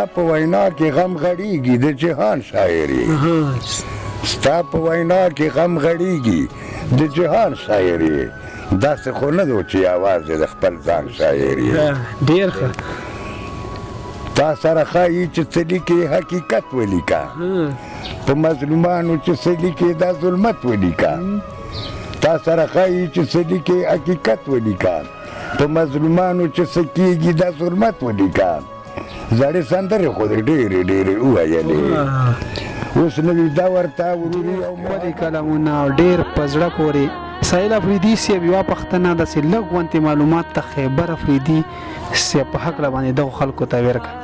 ستا په وینا کې غم غړېږي د جهان شاعر یې ستا په وینا کې غم غړېږي د جهان شاعر یې داسې خو نه ده چې یوازې د خپل ځان شاعر یې ډېر ښه تا سره ښایي چې څه لیکې حقیقت ولیکه په مظلومانو چې څه لیکې دا ظلمت ولیکه تا سره ښایي چې څه لیکې حقیقت ولیکه په مظلومانو چې څه کېږي دا ظلمت ولیکه زړې سندرې خو دې ډېرې ډېرې وویلې اوس نوي دور ته وروري او ولې کلامونه ډېر په زړه پورې سهیل افریدي صاحب یوه پوښتنه داسې لږ غوندې معلومات ته خیبر افریدي صاحب په هکله باندې دغو خلکو ته ویل کړه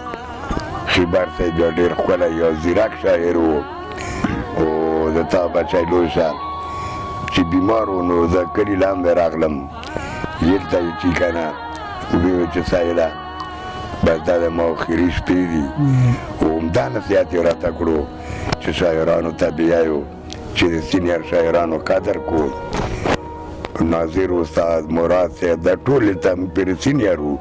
خیبر صاحب یو ډېر ښکلی یو ځیرک شاعر و او د تا بچی لوی صاحب چې بیمار و نو زه کلي لاندې راغلم ویل ته یې چې که نه ویې ویل چې سهیله بس دا د ما اخري شپې دي او همدا نصیحت یې راته کړو چې شاعرانو ته بیایو چې د سینیر شاعرانو قدر کو ناظر استاد مراد صاحب دا ټولې ته پرې سینیر وو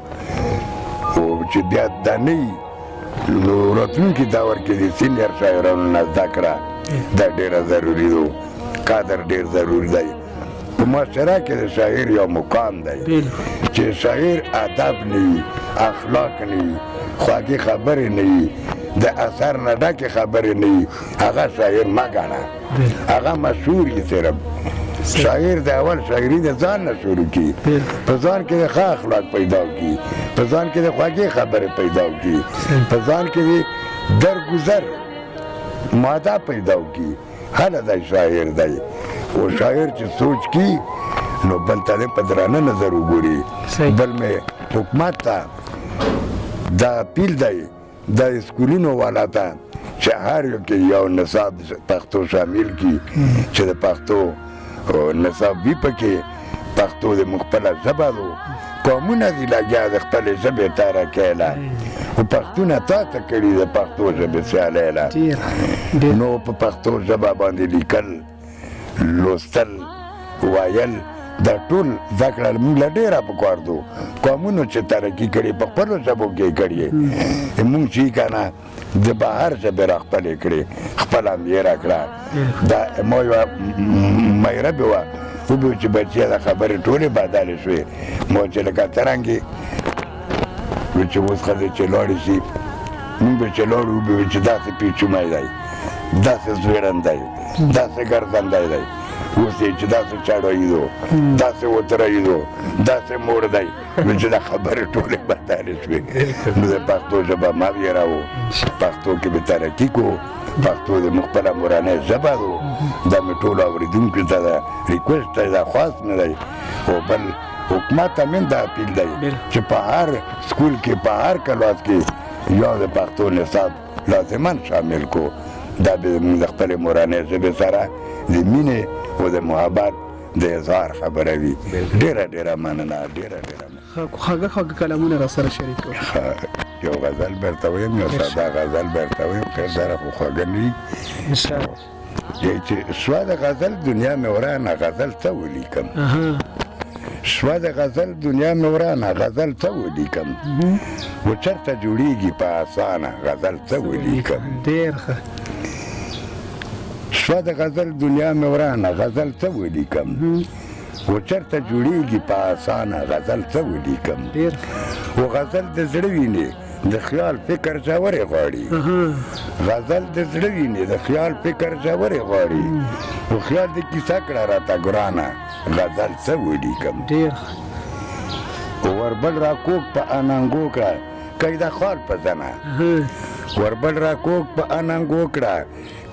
او چې بیا دا نه وي نو راتلونکي دور کې د سینیر شاعرانو نه زده کړه دا ډېره ضروري ده قدر ډېر ضروري دی په معاشره کې د شاعر یو مقام دی چې شاعر ادب نه وي اخلاق نه وي خواږې خبرې نه وي د اثر نه ډکې خبرې نه وي هغه شاعر مه ګڼه هغه مشهور یي صرف شاعر د اول شاعري د ځان نه شروع کړي په ځان کې د ښه اخلاق پیدا کړي په ځان کې د خوږې خبرې پیدا کړي په ځان کې د درگذر ماده پیدا کړي هله دی شاعر دی او شاعر چې سوچ کړي نو بل ته په درانه نظر وګوري بل مې حکومت ته دا اپیل دی د اسکولونو والا ته چې هر یو کې یو نصاب پښتو شامل کړي چې د پښتو نصاب وي پکې پښتو د خپله ژبه ده قومونه دي لګیا د خپلې ژبې تاره کیله خو پښتونه تا ته کړي د پښتو ژبې سیالیله نو په پښتو ژبه باندې لیکل لوستل وایل دا ټول زده کړه موږ له ډېره پکار دو قومونو چې ترقي کړې په خپلو ژبو کې یې کړې موږ چې که نه د بهر ژبې را خپلې کړې خپله مې یې راکړه دا ما یوه میره به وه وبه چې بچیه د خبرې ټولې بدلې شوې ما چې لکه څرنګې چې اوس ښځې چې لاړې شي موږ به چې لاړو وبه چې داسې پیچومی دی داسې زویړندی داسې ګرځندی دی اوس یې چې داسې چاړوي دو داسې وتروي دو داسې موړ دی نو چې دا خبرې ټولې بدلې شوې نو د پښتو ژبه مه ویروو پښتو کې به ترقي کوو پښتو د موږ خپله مورنۍ ژبه ده دا مې ټولو اورېدونکو ته دا ریکویسټ دی دا خواست نه دی خو بل حکومت ته مې دا اپیل دی چې په هر سکول کې په هر کلاس کې یو د پښتو نصاب لازما شامل کو دا به موږ د خپلې مورنۍ ژبې سره د مینې او د محبت د اظهار خبره وي ډېره ډېره مننه ډېره ډېره خواږه خواږه کلامونه را سره شریک کړو یو غزل برته ویم یو ساده غزل برته ویم خیر داره خو خواږه نه وي چې شوه د غزل دنیا مې ورانه غزل څه ولیکم شوه د غزل دنیا مې ورانه غزل څه ولیکم و چېرته جوړېږي په اسانه غزل څه ولیکم ډېر ښه شوه د غزل دنیا مې ورانه غزل څه ولیکم و چېرته جوړېږي په اسانه غزل څه ولیکم و غزل د زړه وینې د خیال فکر ژورې غواړي غزل د زړه وینې د خیال فکر ژورې غواړي و خیال د کیسه کړه راته ګرانه غزل څه ولیکم وربل را کوک په اننګو کړه کای د خال په زنه وربل را کوک په اننګو کړه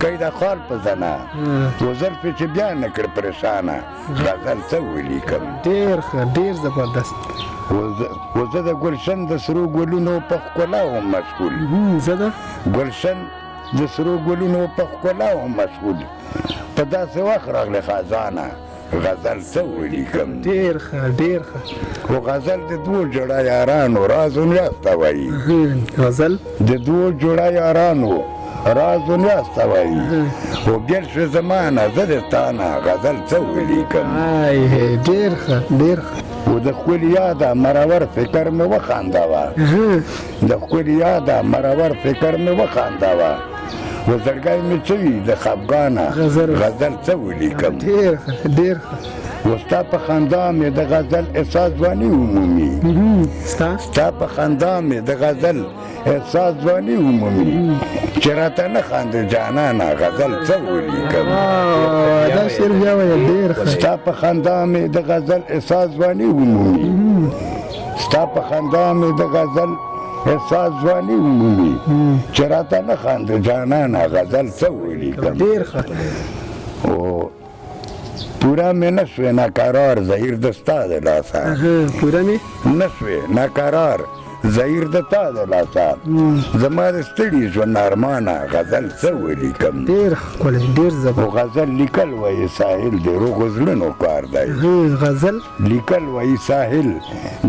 کای د خال په زنه و زلفې چې بیا نه کړ پریشانه غزل څه ولیکم ډېر ښه ډېر زبردست و زه د ګلشن د سرو ګلونو په ښکلا هم مشغول زه د ګلشن د سرو ګلونو په ښکلا هم مشغول په داسې وخت راغلی خزانه غزل څه ولیکم ډېر ښه ډېر ښه و غزل د دوو جوړه یارانو راز و نیاز ته وایي غزل د دوو جوړه یارانو راز و نیاز ته وایي و بیل شو زمانه زه د تا نه غزل څه ولیکم ډېر ښه ډېر ښه و د ښکلي یاده مرور فکر مې وخنداوه د ښکلي یاده مرور فکر مې وخنداوه و زړګی مې څه وي د خفګانه غزل څه ولیکم ډېر و ستا په خندا مې د غزل احساس ځواني ومومي ستا په خندا مې د غزل احساس ځواني ومومي چې راته نه خاندې جانانه غزل څه ولیکم دا شعر بیا وایه ډېر ښه ستا په خندا مې د غزل احساس ځواني ومومي ستا په خندا مې د غزل احساس ځواني ومومي چې راته نه خاندې جانانه غزل څه ولیکم ډېر ښه پورا مې نه شوې ناقرار زهیر د ستا د لاسه پورا مې نه شوې ناقرار زهیر د تا د لاسه زما د ستړي ژوند ارمانه غزل څه ولیکم ډېر ښکلی ډېر خو زبر غزل لیکل وایي ساحل د روغو زړونو کار دی غزل لیکل وایي ساحل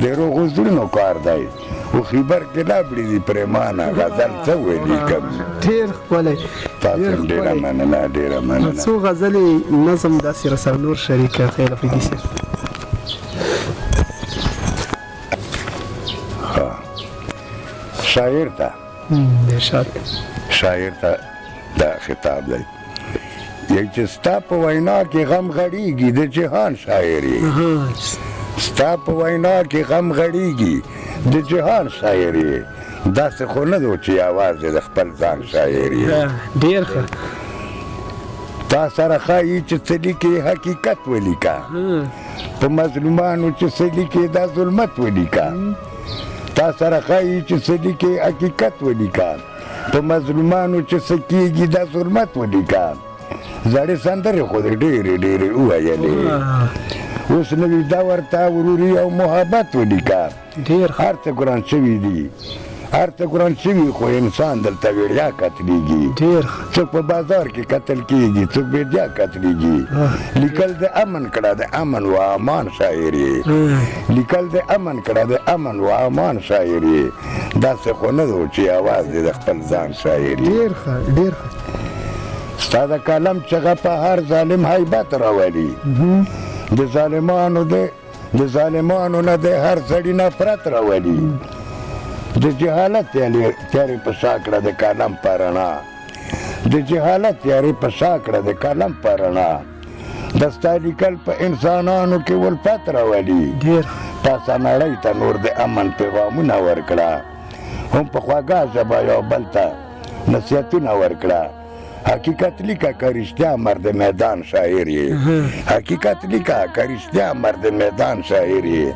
د روغو زړونو کار دی خو خیبر کې لابړې دي پرېمانه غزل څه ولیکم ډېر ښکلی تاسو ډېره مننه ډېره مننه څو غزلې نظم داسې راسره نور شریک کړه خیال افریدي صاحب شاعر ته ارشاد شاعر ته دا خطاب دی یو چې ستا په وینا کې غم غړېږي د جهان شاعر یې ستا په وینا کې غم غړېږي د جهان شاعر یې داسې خو نه دی چې یوازې د خپل ځان شاعر یې ډېر ښه تا سره ښایي چې څه لیکې حقیقت ولیکه په مظلومانو چې څه لیکې دا ظلمت ولیکه تا سره ښایي چې څه لیکې حقیقت ولیکه په مظلومانو چې څه کېږي دا ظلمت ولیکه زړې سندرې خو دې ډېرې ډېرې وویلې اوس نوي دور ته وروري او محبت ولیکه هر څه ګران شوي دي هر څه ګران شوي خو انسان دلته ویړیا قتلېږي څوک په بازار کې قتل کېږي څوک ویډیا قتلېږي لیکل د امن کړه د امن و امان شاعر یې لیکل د امن کړه د امن و امان شاعر یې داسې خو نه دی چې یوازې د خپل ځان شاعر یې ستا د کلم چغه په هر ظالم هیبت راولي د ظالمانو نه د هر سړي نفرت راولي د جهالت تیارې په شا کړه د کلم په رڼا د جهالت تیارې په شا کړه د کلم په رڼا د ستا لیکل په انسانانو کې ولفت راولي تاسو نړۍ ته نور د امن پیغامونه ورکړه هم په خواږه ژبه یو بل ته نصیحتونه ورکړه حقیقت لیکه که رښتیا مرد میدان شاعر یې حقیقت لیکه که رښتیا مرد میدان شاعر یې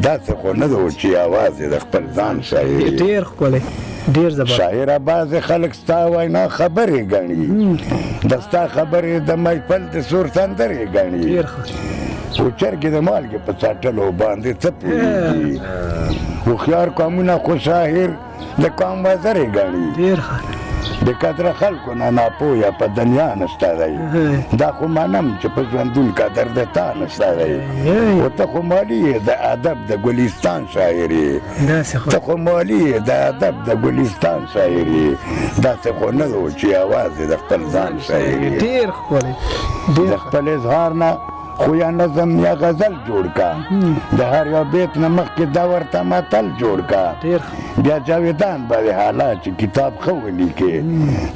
داسې خو نه دی چې یوازې د خپل ځان شاعر یې ډېر ښکلی ډېر زبر شاعره بعضې خلک ستا وینا خبرې ګڼي د ستا خبرې د محفل د سور سندرې ګڼي خو چرګې د مالګې په څټلو باندې څه پوهېږي هوښیار قومونه خو شاعر د قوم وزرې ګڼي د قدره خلکو نه ناپویه په دنیا نشته دی دا خو منم چې په ژوندون قدر د تا نشته دی خو ته خو مالي یې د ادب د ګلستان شاعر یې ته خو مالي یې د ادب د ګلستان شاعر یې داسې خو نه دی چې یوازې د خپل ځان شاعر یې د خپل اظهار نه خو یا نظم یا غزل جوړ کا د هر یو بیت نه مخکې دا ورته متل جوړ کا بیا جاویدان به حالات چې کتاب ښه ولیکې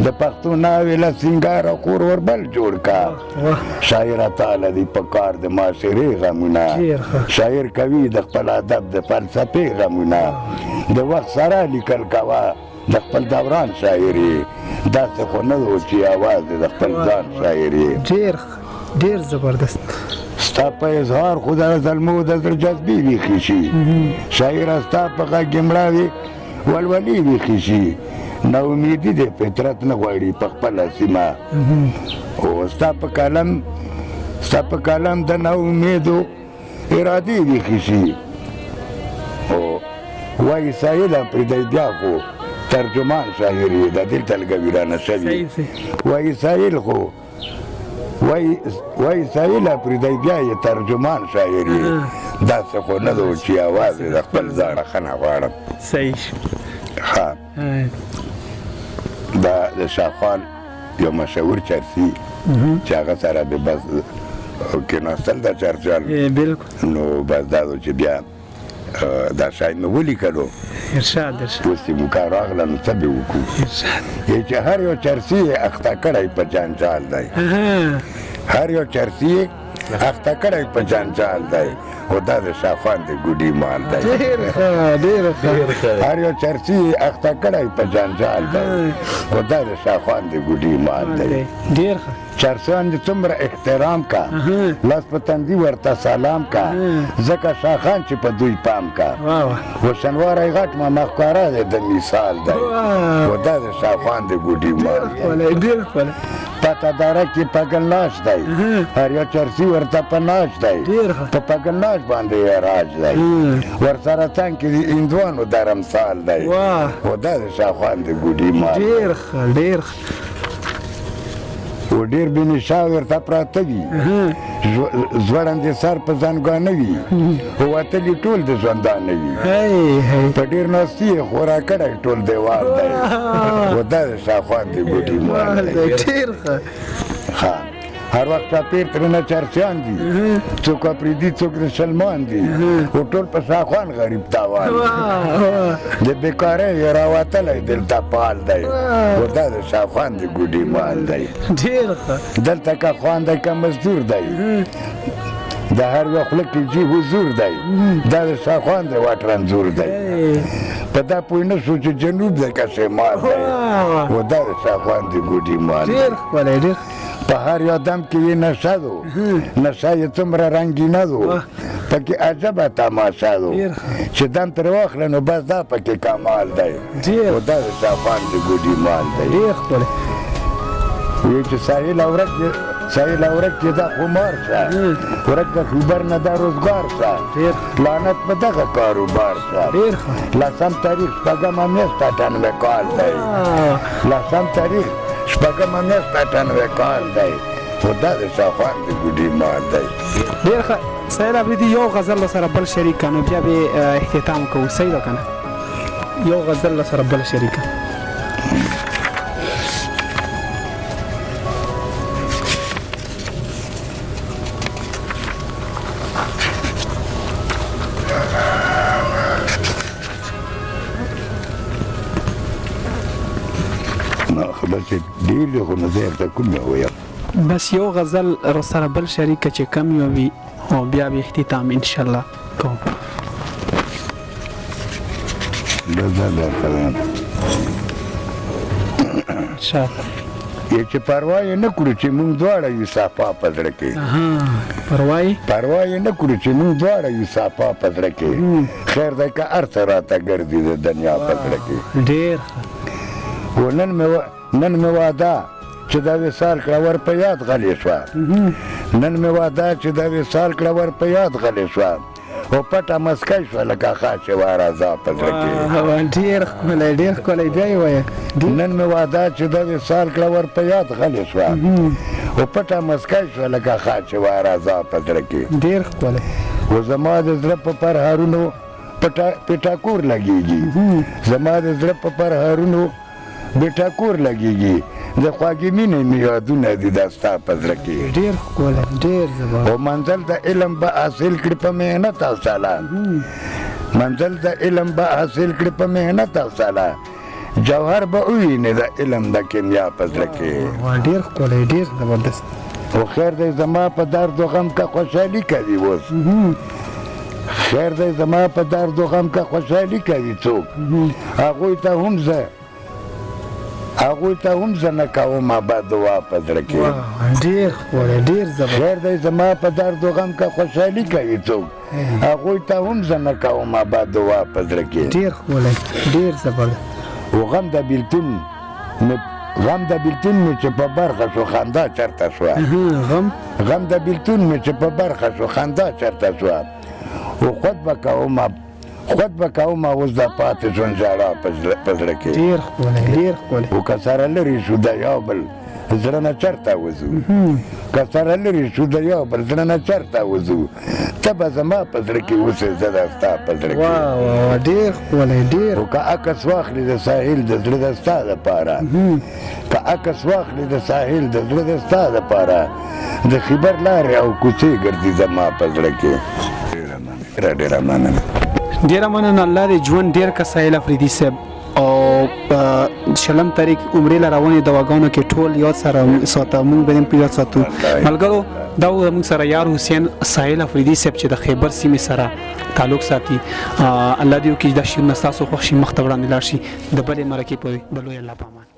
د پښتو ناوې له سینګار او خور وربل جوړ کا شاعره تاله دي په کار د معاشرې غمونه شاعر کوي د خپل ادب د فلسفې غمونه د وخت سره لیکل کوه د خپل دوران شاعر یې داسې خو نه دی چې یوازې د خپل ځان شاعر یې ډېر زبردست ستا په اظهار خو د زلمو د زړه جذبې ویښې شي شاعره ستا په غږ کې مړاوې ولولې ویښې شي ناامیدي د فطرت نه غواړي په خپله سیمه او ستا په کلم د ناامیدو ارادې ویښې شي او وایي سایله پرېږدی بیا خو ترجمان شاعر یې د دلته لږه ویرانه شوي وایي سایل خو وایي سایله پرېږدی بیا یې ترجمان شاعر یې داسې خو نه دی چې یوازې د خپل ځان بخښنه غواړم ښه دا د شاخوان یو مشهور چرسي چې هغه سره به بس کېناستل د چرچل بالکل نو بس دا و چې بیا دا شی مې ولیکلو ارشاد اوس چې موږ راغله نو څه به وکړو چې هر یو چرسي یې اخته کړی په جنجال دی هر یو چرسي یې اخته کړی په جنجال دی خو دا د شافان د ګوډي مال دی هر یو چرسي یې اخته کړی په جنجال دی خو دا د شافان د ګوډي مال دی ډېر ښه چرسیان دې څومره احترام کا لاس په تندي ورته سلام کا ځکه شاخان چې په دوی پام کا وشنواری غټ ماما ښکاره دی د مثال دی خو دا د شافان د ګوډي مال دی پته داره کې پګلناش دی هر یو چرسي ورته په ناش دی په پګلناش باندې یې راج دی ورسره څنګ کې د هندوانو درمثال دی خو دا د شاخان د ګوډي مال ډېر ښه ډېر ښه و ډېر بېنشا ورته پراته وي ځوړندې سر په زنګانه وي خو وتلي ټول د ژوندانه وي په ډېر ناستي یې خورا کړی ټول دیوال دی خو دا د شاخوان د ګوډي مال دی ډېر ښه هر وخت چاپېر ترېنه چرسیان دي څوک اپرېدي څوک د سلمان دي خو ټول په شاخوان غریب تاوان دي د بېکارۍ یې راوتلی دلته پال دی خو دا د شاخوان د ګوډي مال دی ډېر ښه دلته که خوان دی که مزدور دی د هر یو خوله کې جي حضور دی دا د شاخوان دی واټ رنځور دی په دا پوه نه شو چې جنوب دی که شمال دی خو دا د شاخوان د ګوډي مال دی ډېر ښکلی ډېر په هر یو دم کې یې نشه دو نشه یې څومره رنګینه دو پکې عجبه تماشه دو چې دم ترې واخله نو بس دا پکې کمال دی خو دا د شاخوان د ګوډي مال دی ډېر ښکلی وایي چې ساحل ورک کې دا خمار شه ورک د خبر نه دا روزګار شه لعنت په دغه کاروبار شه لسم تاریخ شپږمه میاشت اټنوې کال دی لسم تاریخ شپږمه میاشت اټنوې کال دی خو دا د شاخوان د ګوډي مال دی ډېر ښه سهیل افریدي یو غزل سره بل شریک که نو بیا به اختتام کوو صحیح ده که نه یو غزل سره بل شریکه ډېر دی خو نه زه درته کوم یې ویم بس یو غزل سره بل شریکه چې کم یو وي او بیا به اختتام انشاءالله کوم بس دا درته وایم انشاءالله چې پروا یې نه کړو چې موږ دواړه یو صافا په زړه کې پروا یې نه کړو چې موږ دواړه یو صافا په زړه کې خیر دی که هر څه راته ګرځي د دنیا په زړه کې ډېر و نن مې واده چې دا وصال کړه ور په یاد غلې شوه نن مې واده چې دا وصال کړه ور په یاد غلې شوه او پټه مسکی شوه لکه خاصې وارضا په زړه کې ډېر ښکلی ډېر ښکلی بیا یې وایه نن مې واده چې دا وصال کړه ور په یاد غلې شوه او پټه مسکی شوه لکه خاصې وارضا په زړه کې ډېر ښکلی و زما د زړه په پرهارونو پټاکور لګېږي زما د زړه په پرهارونو بېټاکور لګېږي د خواږې مینې مې یادونه دي دا ستا په زړه کې ډېر ښکلی ډېر او منزل د علم به حاصل کړي په محنت او ساله منزل د علم به حاصل کړي په محنت او ساله جوهر به ووینې د علم د کیمیا په زړه کې ډېر ښکلی ډېر زبردست او خیر دی زما په درد و غم که خوشحالي کوي اوس خیر دی زما په درد و غم که خوشحالي کوي څوک هغوی ته هم زه نه کوم بد دعا په زړه کې ډېر ښکلی ډېر زبردست خیر دی زما په درد و غم که خوشحالي کوي څوک هغوی ته هم زه نه کوم بد دعا په زړه کې ډېر ښکلی ډېر زبردست و غم د بېلتون مې چې په برخه شو خندا چرته شوه غم د بېلتون مې چې په برخه شو خندا چرته شوه و خود به کوم اوس د پاتې ژوند ژړا په زړه کې ډېر ښکلی ډېر ښکلی و که سره لرې شو د یو بل زړه نه چرته وځو که سره لرې شو د یو بل زړه نه چېرته وځو ته به زما په زړه کې اوسې زه د ستا په زړه کې واه ډېر ښکلی ډېر خو که عکس واخلي د ساحل د زړه د ستا دپاره که عکس واخلي د ساحل د زړه د ستا دپاره د خیبر لارې او کوڅې ګرځي زما په زړه کې ډېره مننه ډیره مننه الله دې ژوند ډیر که سهیل افریدي صاحب او شلم تاریخ عمرې له روانې دواګانو کې ټول یاد سره ساته مونږ به په یاد ساتو ملګرو دا مونږ سره یار حسین سهیل افریدي صاحب چې د خیبر سیمې سره تعلق ساتي الله دې وکړي دا شعرونه ستاسو خوښ شي مخ ته وړاندې لاړ شي د بلې مرکې پورې د لوی الله په امان